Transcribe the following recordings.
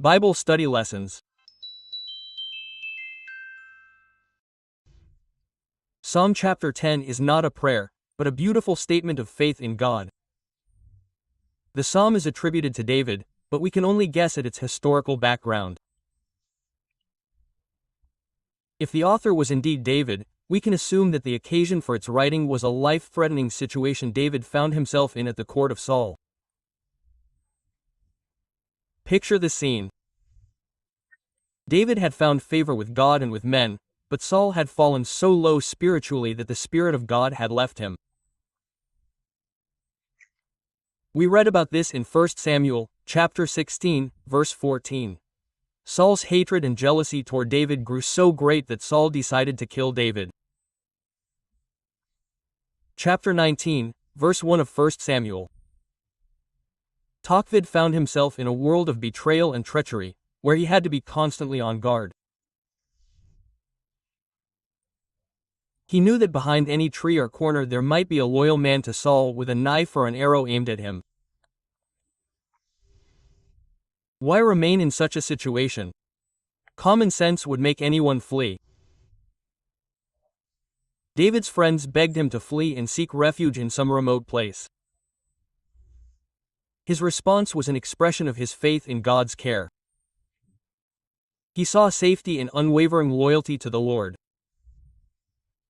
Bible Study Lessons. Psalm chapter 10 is not a prayer, but a beautiful statement of faith in God. The psalm is attributed to David, but we can only guess at its historical background. If the author was indeed David, we can assume that the occasion for its writing was a life-threatening situation David found himself in at the court of Saul. Picture the scene. David had found favor with God and with men, but Saul had fallen so low spiritually that the Spirit of God had left him. We read about this in 1 Samuel, chapter 16, verse 14. Saul's hatred and jealousy toward David grew so great that Saul decided to kill David. Chapter 19, verse 1 of 1 Samuel. David found himself in a world of betrayal and treachery, where he had to be constantly on guard. He knew that behind any tree or corner there might be a loyal man to Saul with a knife or an arrow aimed at him. Why remain in such a situation? Common sense would make anyone flee. David's friends begged him to flee and seek refuge in some remote place. His response was an expression of his faith in God's care. He saw safety in unwavering loyalty to the Lord.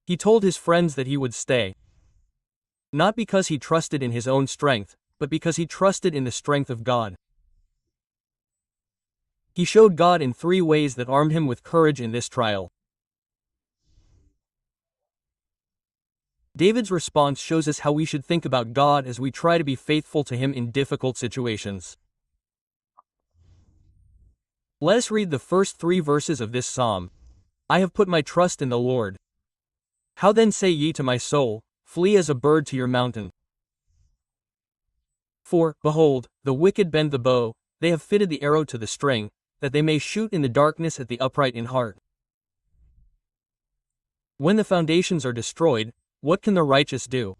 He told his friends that he would stay. Not because he trusted in his own strength, but because he trusted in the strength of God. He showed God in 3 ways that armed him with courage in this trial. David's response shows us how we should think about God as we try to be faithful to Him in difficult situations. Let us read the first 3 verses of this psalm. I have put my trust in the Lord. How then say ye to my soul, flee as a bird to your mountain? For, behold, the wicked bend the bow, they have fitted the arrow to the string, that they may shoot in the darkness at the upright in heart. When the foundations are destroyed, what can the righteous do?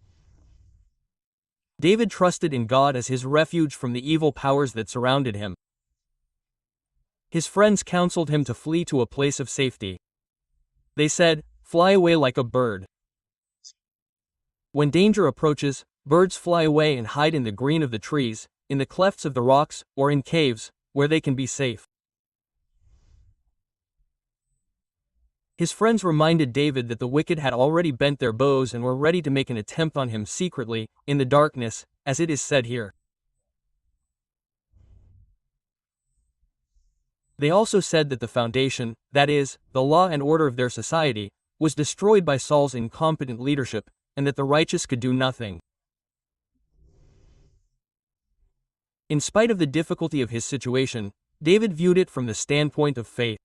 David trusted in God as his refuge from the evil powers that surrounded him. His friends counseled him to flee to a place of safety. They said, fly away like a bird. When danger approaches, birds fly away and hide in the green of the trees, in the clefts of the rocks, or in caves, where they can be safe. His friends reminded David that the wicked had already bent their bows and were ready to make an attempt on him secretly, in the darkness, as it is said here. They also said that the foundation, that is, the law and order of their society, was destroyed by Saul's incompetent leadership, and that the righteous could do nothing. In spite of the difficulty of his situation, David viewed it from the standpoint of faith.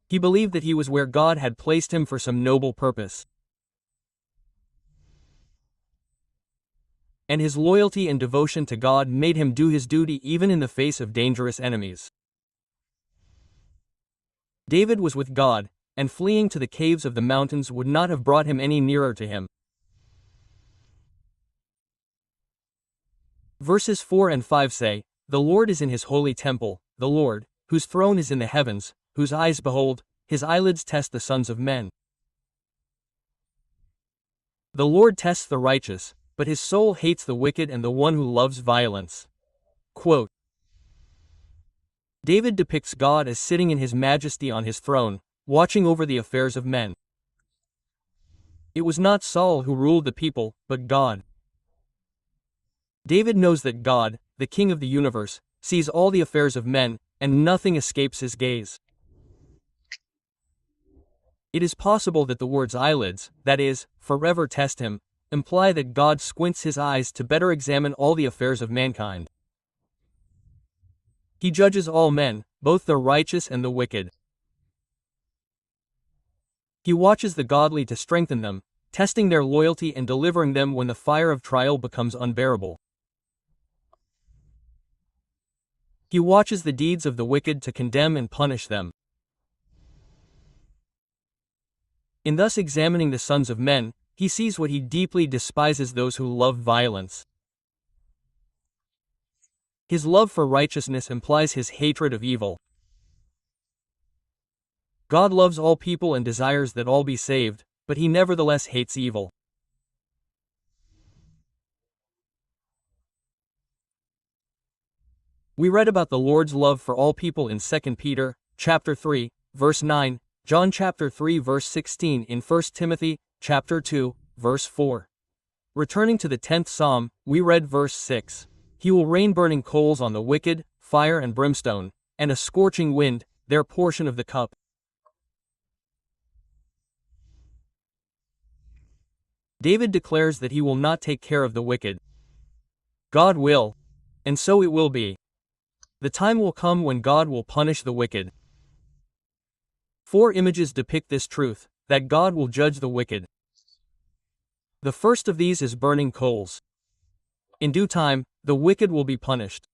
He believed that he was where God had placed him for some noble purpose. And his loyalty and devotion to God made him do his duty even in the face of dangerous enemies. David was with God, and fleeing to the caves of the mountains would not have brought him any nearer to him. Verses 4 and 5 say, the Lord is in his holy temple, the Lord, whose throne is in the heavens, whose eyes behold, his eyelids test the sons of men. The Lord tests the righteous, but his soul hates the wicked and the one who loves violence. Quote, David depicts God as sitting in his majesty on his throne, watching over the affairs of men. It was not Saul who ruled the people, but God. David knows that God, the King of the universe, sees all the affairs of men, and nothing escapes his gaze. It is possible that the words eyelids, that is, forever test him, imply that God squints his eyes to better examine all the affairs of mankind. He judges all men, both the righteous and the wicked. He watches the godly to strengthen them, testing their loyalty and delivering them when the fire of trial becomes unbearable. He watches the deeds of the wicked to condemn and punish them. In thus examining the sons of men, he sees what he deeply despises: those who love violence. His love for righteousness implies his hatred of evil. God loves all people and desires that all be saved, but he nevertheless hates evil. We read about the Lord's love for all people in 2 Peter, chapter 3, verse 9, John chapter 3 verse 16 in 1 Timothy, chapter 2, verse 4. Returning to the 10th Psalm, we read verse 6. He will rain burning coals on the wicked, fire and brimstone, and a scorching wind, their portion of the cup. David declares that he will not take care of the wicked. God will, and so it will be. The time will come when God will punish the wicked. 4 images depict this truth, that God will judge the wicked. The first of these is burning coals. In due time, the wicked will be punished.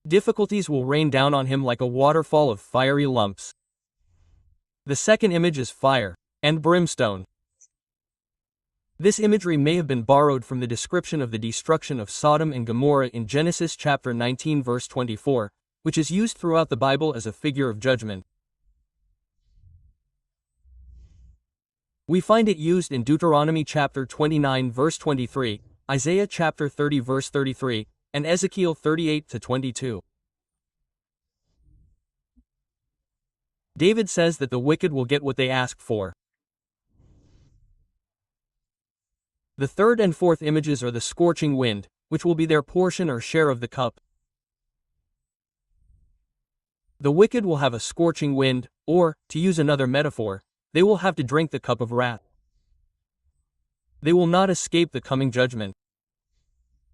Difficulties will rain down on him like a waterfall of fiery lumps. The second image is fire and brimstone. This imagery may have been borrowed from the description of the destruction of Sodom and Gomorrah in Genesis chapter 19 verse 24, which is used throughout the Bible as a figure of judgment. We find it used in Deuteronomy chapter 29 verse 23, Isaiah chapter 30 verse 33, and Ezekiel 38 to 22. David says that the wicked will get what they ask for. The third and fourth images are the scorching wind, which will be their portion or share of the cup. The wicked will have a scorching wind, or, to use another metaphor, they will have to drink the cup of wrath. They will not escape the coming judgment.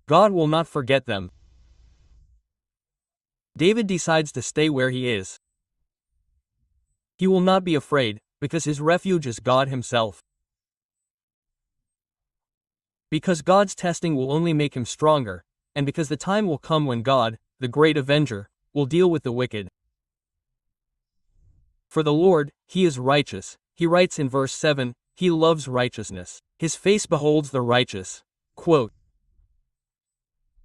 God will not forget them. David decides to stay where he is. He will not be afraid, because his refuge is God himself. Because God's testing will only make him stronger, and because the time will come when God, the great avenger, will deal with the wicked. For the Lord, he is righteous. He writes in verse 7, he loves righteousness. His face beholds the righteous. Quote.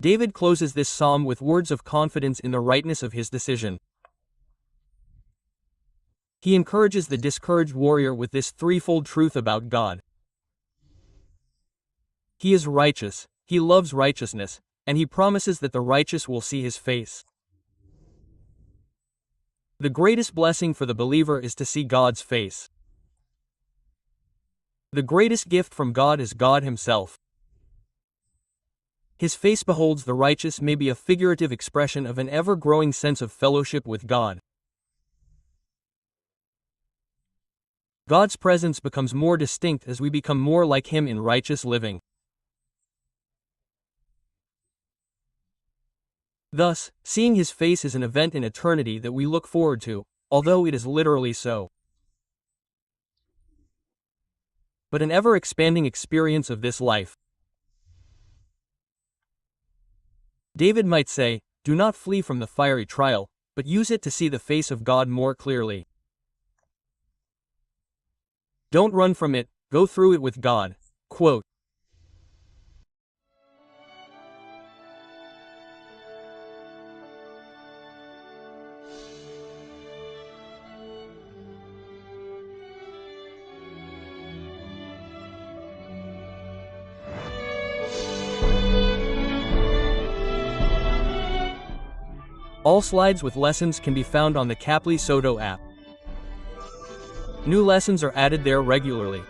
David closes this psalm with words of confidence in the rightness of his decision. He encourages the discouraged warrior with this threefold truth about God. He is righteous, he loves righteousness, and he promises that the righteous will see his face. The greatest blessing for the believer is to see God's face. The greatest gift from God is God himself. His face beholds the righteous may be a figurative expression of an ever-growing sense of fellowship with God. God's presence becomes more distinct as we become more like him in righteous living. Thus, seeing his face is an event in eternity that we look forward to, although it is literally so. But an ever-expanding experience of this life. David might say, do not flee from the fiery trial, but use it to see the face of God more clearly. Don't run from it, go through it with God. Quote. All slides with lessons can be found on the Caply Soto app. New lessons are added there regularly.